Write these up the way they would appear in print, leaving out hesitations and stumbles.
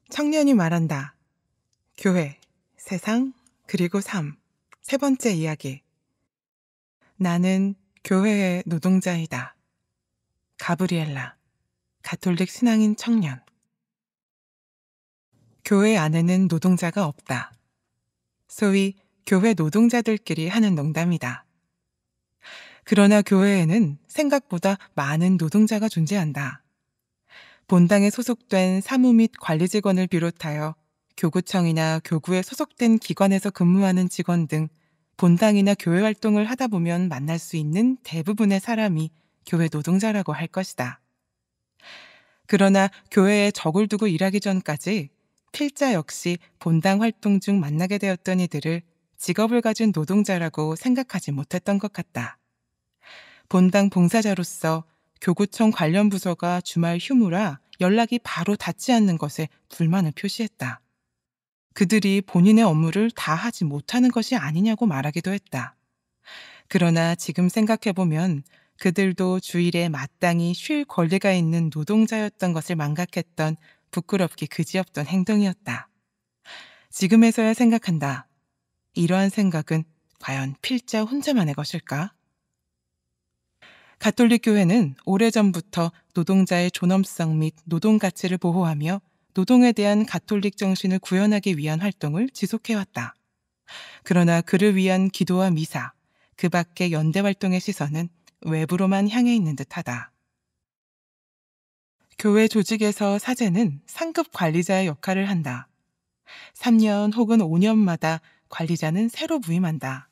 청년이 말한다. 교회, 세상, 그리고 삶. 세 번째 이야기. 나는 교회의 노동자이다. 가브리엘라, 가톨릭 신앙인 청년. 교회 안에는 노동자가 없다. 소위 교회 노동자들끼리 하는 농담이다. 그러나 교회에는 생각보다 많은 노동자가 존재한다. 본당에 소속된 사무 및 관리 직원을 비롯하여 교구청이나 교구에 소속된 기관에서 근무하는 직원 등 본당이나 교회 활동을 하다 보면 만날 수 있는 대부분의 사람이 교회 노동자라고 할 것이다. 그러나 교회에 적을 두고 일하기 전까지 필자 역시 본당 활동 중 만나게 되었던 이들을 직업을 가진 노동자라고 생각하지 못했던 것 같다. 본당 봉사자로서 교구청 관련 부서가 주말 휴무라 연락이 바로 닿지 않는 것에 불만을 표시했다. 그들이 본인의 업무를 다 하지 못하는 것이 아니냐고 말하기도 했다. 그러나 지금 생각해보면 그들도 주일에 마땅히 쉴 권리가 있는 노동자였던 것을 망각했던 부끄럽기 그지없던 행동이었다. 지금에서야 생각한다. 이러한 생각은 과연 필자 혼자만의 것일까? 가톨릭 교회는 오래전부터 노동자의 존엄성 및 노동 가치를 보호하며 노동에 대한 가톨릭 정신을 구현하기 위한 활동을 지속해왔다. 그러나 그를 위한 기도와 미사, 그 밖의 연대 활동의 시선은 외부로만 향해 있는 듯하다. 교회 조직에서 사제는 상급 관리자의 역할을 한다. 3년 혹은 5년마다 관리자는 새로 부임한다.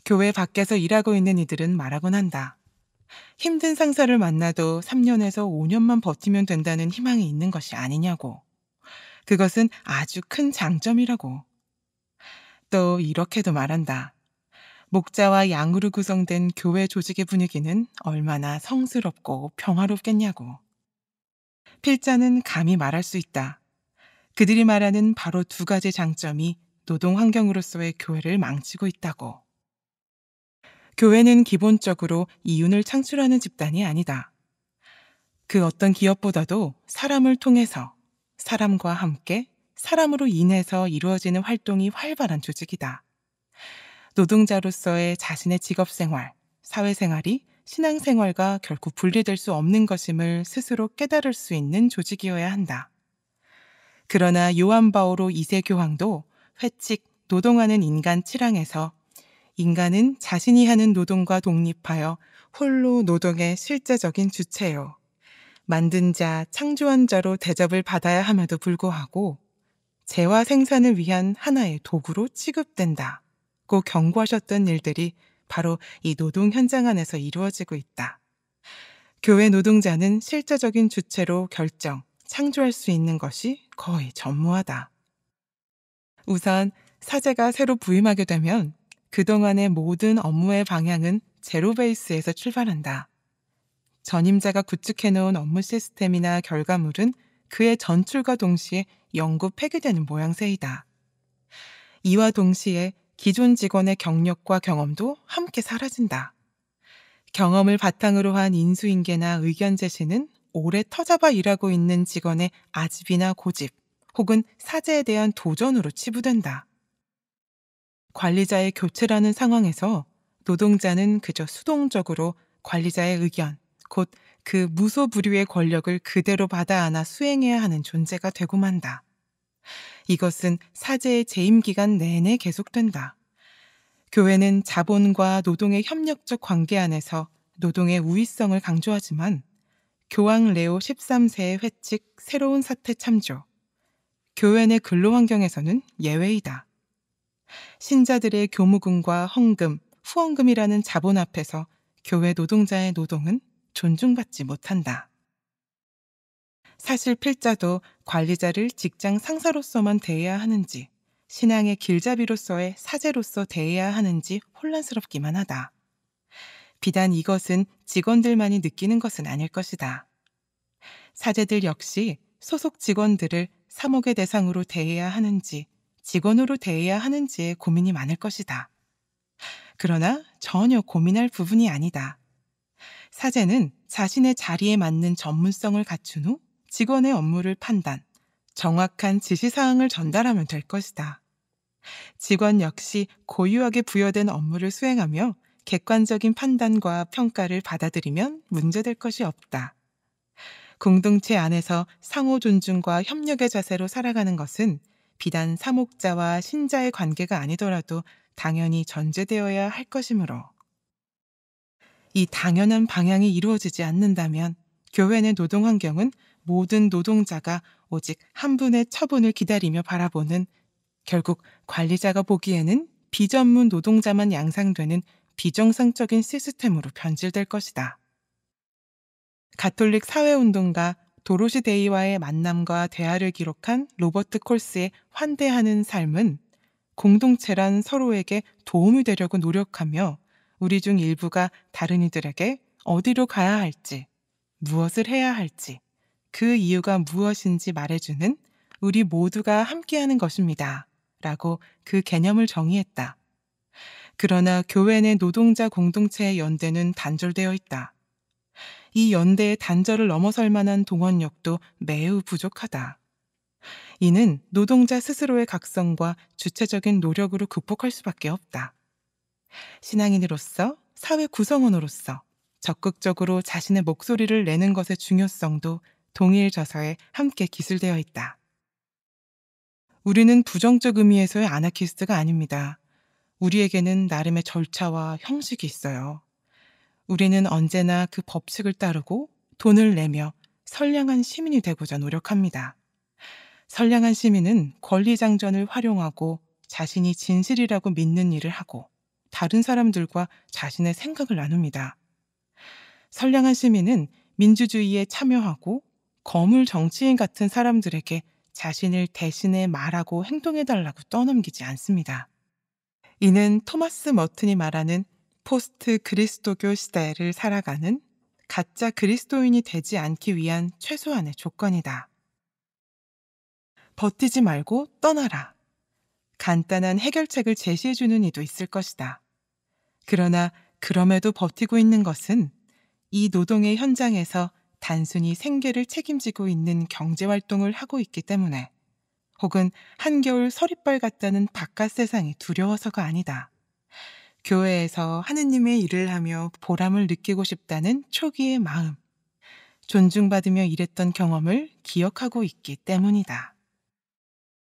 교회 밖에서 일하고 있는 이들은 말하곤 한다. 힘든 상사를 만나도 3년에서 5년만 버티면 된다는 희망이 있는 것이 아니냐고. 그것은 아주 큰 장점이라고. 또 이렇게도 말한다. 목자와 양으로 구성된 교회 조직의 분위기는 얼마나 성스럽고 평화롭겠냐고. 필자는 감히 말할 수 있다. 그들이 말하는 바로 두 가지 장점이 노동 환경으로서의 교회를 망치고 있다고. 교회는 기본적으로 이윤을 창출하는 집단이 아니다. 그 어떤 기업보다도 사람을 통해서, 사람과 함께, 사람으로 인해서 이루어지는 활동이 활발한 조직이다. 노동자로서의 자신의 직업생활, 사회생활이 신앙생활과 결코 분리될 수 없는 것임을 스스로 깨달을 수 있는 조직이어야 한다. 그러나 요한 바오로 2세 교황도 회칙 노동하는 인간 7항에서 인간은 자신이 하는 노동과 독립하여 홀로 노동의 실제적인 주체요. 만든 자, 창조한 자로 대접을 받아야 함에도 불구하고 재화 생산을 위한 하나의 도구로 취급된다고 경고하셨던 일들이 바로 이 노동 현장 안에서 이루어지고 있다. 교회 노동자는 실제적인 주체로 결정, 창조할 수 있는 것이 거의 전무하다. 우선 사제가 새로 부임하게 되면 그동안의 모든 업무의 방향은 제로 베이스에서 출발한다. 전임자가 구축해놓은 업무 시스템이나 결과물은 그의 전출과 동시에 영구 폐기되는 모양새이다. 이와 동시에 기존 직원의 경력과 경험도 함께 사라진다. 경험을 바탕으로 한 인수인계나 의견 제시는 오래 터잡아 일하고 있는 직원의 아집이나 고집 혹은 사제에 대한 도전으로 치부된다. 관리자의 교체라는 상황에서 노동자는 그저 수동적으로 관리자의 의견, 곧 그 무소불위의 권력을 그대로 받아 안아 수행해야 하는 존재가 되고 만다. 이것은 사제의 재임 기간 내내 계속된다. 교회는 자본과 노동의 협력적 관계 안에서 노동의 우위성을 강조하지만 교황 레오 13세의 회칙 새로운 사태 참조, 교회 내 근로환경에서는 예외이다. 신자들의 교무금과 헌금, 후원금이라는 자본 앞에서 교회 노동자의 노동은 존중받지 못한다. 사실 필자도 관리자를 직장 상사로서만 대해야 하는지, 신앙의 길잡이로서의 사제로서 대해야 하는지 혼란스럽기만 하다. 비단 이것은 직원들만이 느끼는 것은 아닐 것이다. 사제들 역시 소속 직원들을 사목의 대상으로 대해야 하는지, 직원으로 대해야 하는지에 고민이 많을 것이다. 그러나 전혀 고민할 부분이 아니다. 사제는 자신의 자리에 맞는 전문성을 갖춘 후 직원의 업무를 판단, 정확한 지시사항을 전달하면 될 것이다. 직원 역시 고유하게 부여된 업무를 수행하며 객관적인 판단과 평가를 받아들이면 문제될 것이 없다. 공동체 안에서 상호 존중과 협력의 자세로 살아가는 것은 비단 사목자와 신자의 관계가 아니더라도 당연히 전제되어야 할 것이므로 이 당연한 방향이 이루어지지 않는다면 교회 내 노동 환경은 모든 노동자가 오직 한 분의 처분을 기다리며 바라보는 결국 관리자가 보기에는 비전문 노동자만 양상되는 비정상적인 시스템으로 변질될 것이다. 가톨릭 사회운동가 도로시 데이와의 만남과 대화를 기록한 로버트 콜스의 환대하는 삶은 공동체란 서로에게 도움이 되려고 노력하며 우리 중 일부가 다른 이들에게 어디로 가야 할지, 무엇을 해야 할지, 그 이유가 무엇인지 말해주는 우리 모두가 함께하는 것입니다. 라고 그 개념을 정의했다. 그러나 교회 내 노동자 공동체의 연대는 단절되어 있다. 이 연대의 단절을 넘어설 만한 동원력도 매우 부족하다. 이는 노동자 스스로의 각성과 주체적인 노력으로 극복할 수밖에 없다. 신앙인으로서, 사회 구성원으로서 적극적으로 자신의 목소리를 내는 것의 중요성도 동일 저서에 함께 기술되어 있다. 우리는 부정적 의미에서의 아나키스트가 아닙니다. 우리에게는 나름의 절차와 형식이 있어요. 우리는 언제나 그 법칙을 따르고 돈을 내며 선량한 시민이 되고자 노력합니다. 선량한 시민은 권리장전을 활용하고 자신이 진실이라고 믿는 일을 하고 다른 사람들과 자신의 생각을 나눕니다. 선량한 시민은 민주주의에 참여하고 거물 정치인 같은 사람들에게 자신을 대신해 말하고 행동해달라고 떠넘기지 않습니다. 이는 토마스 머튼이 말하는 포스트 그리스도교 시대를 살아가는 가짜 그리스도인이 되지 않기 위한 최소한의 조건이다. 버티지 말고 떠나라. 간단한 해결책을 제시해주는 이도 있을 것이다. 그러나 그럼에도 버티고 있는 것은 이 노동의 현장에서 단순히 생계를 책임지고 있는 경제활동을 하고 있기 때문에 혹은 한겨울 서리빨 같다는 바깥 세상이 두려워서가 아니다. 교회에서 하느님의 일을 하며 보람을 느끼고 싶다는 초기의 마음, 존중받으며 일했던 경험을 기억하고 있기 때문이다.